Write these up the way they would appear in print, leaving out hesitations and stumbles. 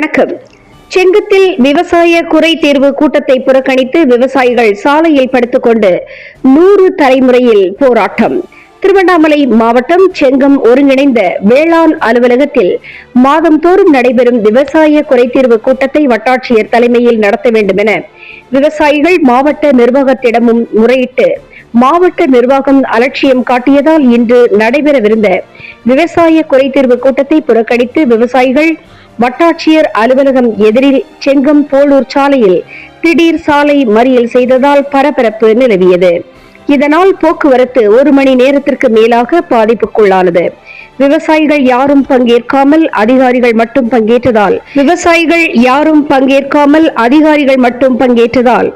வணக்கம். செங்கத்தில் விவசாய குறை தீர்வு கூட்டத்தை புறக்கணித்து விவசாயிகள் சாலையில் படுத்துக்கொண்டு 100 தலைமுறையில் போராட்டம். திருவண்ணாமலை மாவட்டம் செங்கம் ஒருங்கிணைந்த வேளாண் அலுவலகத்தில் மாதந்தோறும் நடைபெறும் விவசாய குறைதீர்வு கூட்டத்தை வட்டாட்சியர் தலைமையில் நடத்த வேண்டும் என விவசாயிகள் மாவட்ட நிர்வாகத்திடமும் முறையிட்டு மாவட்ட நிர்வாகம் அலட்சியம் காட்டியதால் இன்று நடைபெறவிருந்த விவசாய குறைதீர்வு கூட்டத்தை புறக்கணித்து விவசாயிகள் வட்டாட்சியர் அலுவலகம் எதிரில் செங்கம் போலூர் சாலையில் திடீர் சாலை மறியல் செய்ததால் பரபரப்பு நிலவியது. இதனால் போக்குவரத்து 1 மணி நேரத்திற்கு மேலாக பாதிப்புக்குள்ளானது. விவசாயிகள் யாரும் பங்கேற்காமல் அதிகாரிகள் மட்டும் பங்கேற்றதால்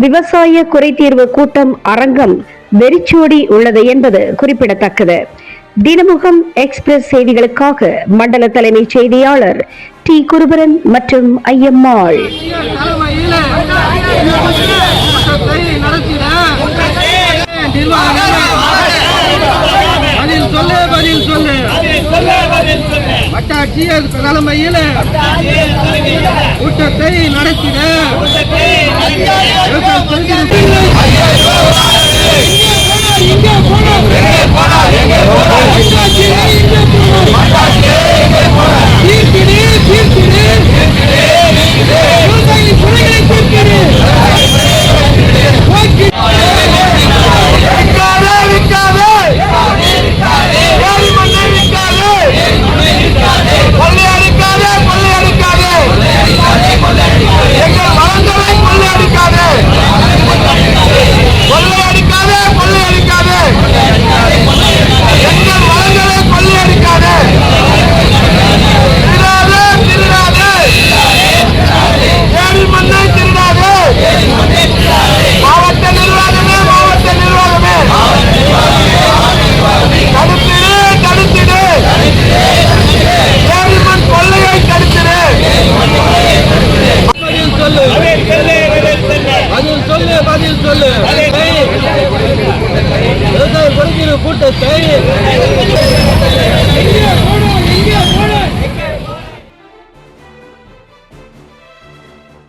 விவசாய குறைதீர்வு கூட்டம் அரங்கம் வெறிச்சோடி உள்ளது என்பது குறிப்பிடத்தக்கது. தினமுகம் எக்ஸ்பிரஸ் செய்திகளுக்காக மண்டல தலைமை செய்தியாளர் டி குருபரன் மற்றும் ஐயம்மாள். வட்டாட்சியர் தலைமையில் கூட்டத்தை நடத்திட கூட்டத்தை